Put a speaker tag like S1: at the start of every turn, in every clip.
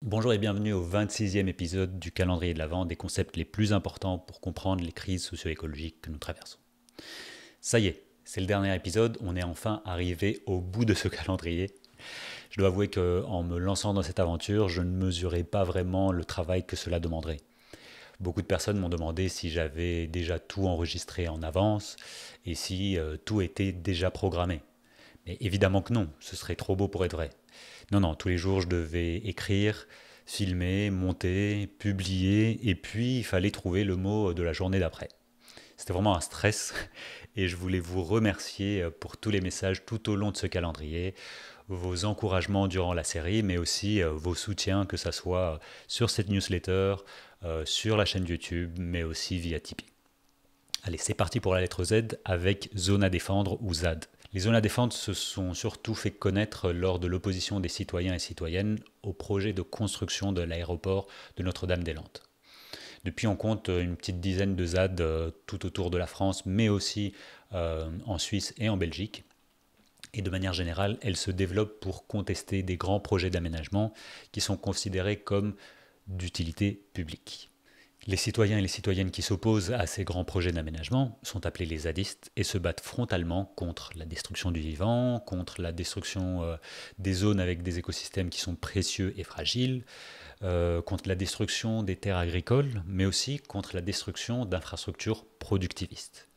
S1: Bonjour et bienvenue au 26e épisode du calendrier de l'Avent, des concepts les plus importants pour comprendre les crises socio-écologiques que nous traversons. Ça y est, c'est le dernier épisode, on est enfin arrivé au bout de ce calendrier. Je dois avouer qu'en me lançant dans cette aventure, je ne mesurais pas vraiment le travail que cela demanderait. Beaucoup de personnes m'ont demandé si j'avais déjà tout enregistré en avance et si tout était déjà programmé. Mais évidemment que non, ce serait trop beau pour être vrai. Non, tous les jours je devais écrire, filmer, monter, publier, et puis il fallait trouver le mot de la journée d'après. C'était vraiment un stress, et je voulais vous remercier pour tous les messages tout au long de ce calendrier, vos encouragements durant la série, mais aussi vos soutiens, que ce soit sur cette newsletter, sur la chaîne YouTube, mais aussi via Tipeee. Allez, c'est parti pour la lettre Z avec Zone à défendre ou ZAD. Les zones à défendre se sont surtout fait connaître lors de l'opposition des citoyens et citoyennes au projet de construction de l'aéroport de Notre-Dame-des-Landes. Depuis, on compte une petite dizaine de ZAD tout autour de la France, mais aussi en Suisse et en Belgique. Et de manière générale, elles se développent pour contester des grands projets d'aménagement qui sont considérés comme d'utilité publique. Les citoyens et les citoyennes qui s'opposent à ces grands projets d'aménagement sont appelés les zadistes et se battent frontalement contre la destruction du vivant, contre la destruction des zones avec des écosystèmes qui sont précieux et fragiles, contre la destruction des terres agricoles, mais aussi contre la destruction d'infrastructures productivistes.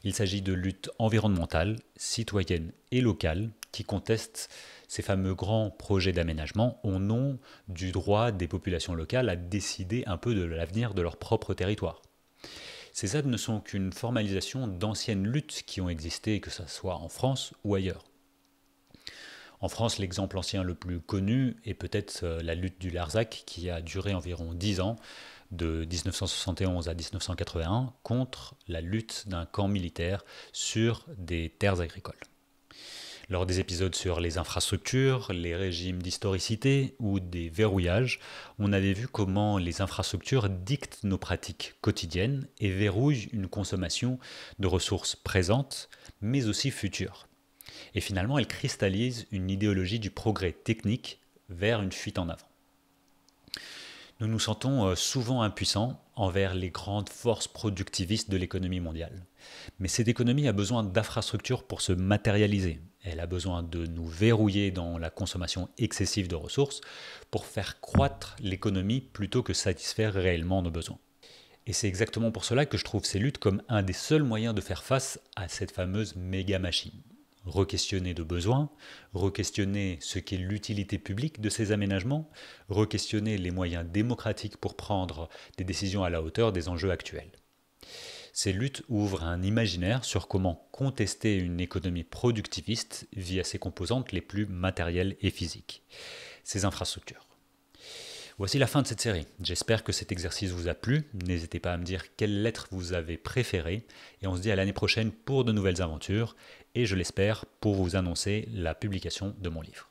S1: Il s'agit de luttes environnementales, citoyennes et locales qui contestent ces fameux grands projets d'aménagement au nom du droit des populations locales à décider un peu de l'avenir de leur propre territoire. Ces ZAD ne sont qu'une formalisation d'anciennes luttes qui ont existé, que ce soit en France ou ailleurs. En France, l'exemple ancien le plus connu est peut-être la lutte du Larzac, qui a duré environ 10 ans, de 1971 à 1981, contre la lutte d'un camp militaire sur des terres agricoles. Lors des épisodes sur les infrastructures, les régimes d'historicité ou des verrouillages, on avait vu comment les infrastructures dictent nos pratiques quotidiennes et verrouillent une consommation de ressources présentes, mais aussi futures. Et finalement, elles cristallisent une idéologie du progrès technique vers une fuite en avant. Nous nous sentons souvent impuissants envers les grandes forces productivistes de l'économie mondiale. Mais cette économie a besoin d'infrastructures pour se matérialiser. Elle a besoin de nous verrouiller dans la consommation excessive de ressources pour faire croître l'économie plutôt que satisfaire réellement nos besoins. Et c'est exactement pour cela que je trouve ces luttes comme un des seuls moyens de faire face à cette fameuse méga machine. Re-questionner de besoins, re-questionner ce qu'est l'utilité publique de ces aménagements, re-questionner les moyens démocratiques pour prendre des décisions à la hauteur des enjeux actuels. Ces luttes ouvrent un imaginaire sur comment contester une économie productiviste via ses composantes les plus matérielles et physiques, ses infrastructures. Voici la fin de cette série. J'espère que cet exercice vous a plu. N'hésitez pas à me dire quelle lettre vous avez préférée. Et on se dit à l'année prochaine pour de nouvelles aventures. Et je l'espère pour vous annoncer la publication de mon livre.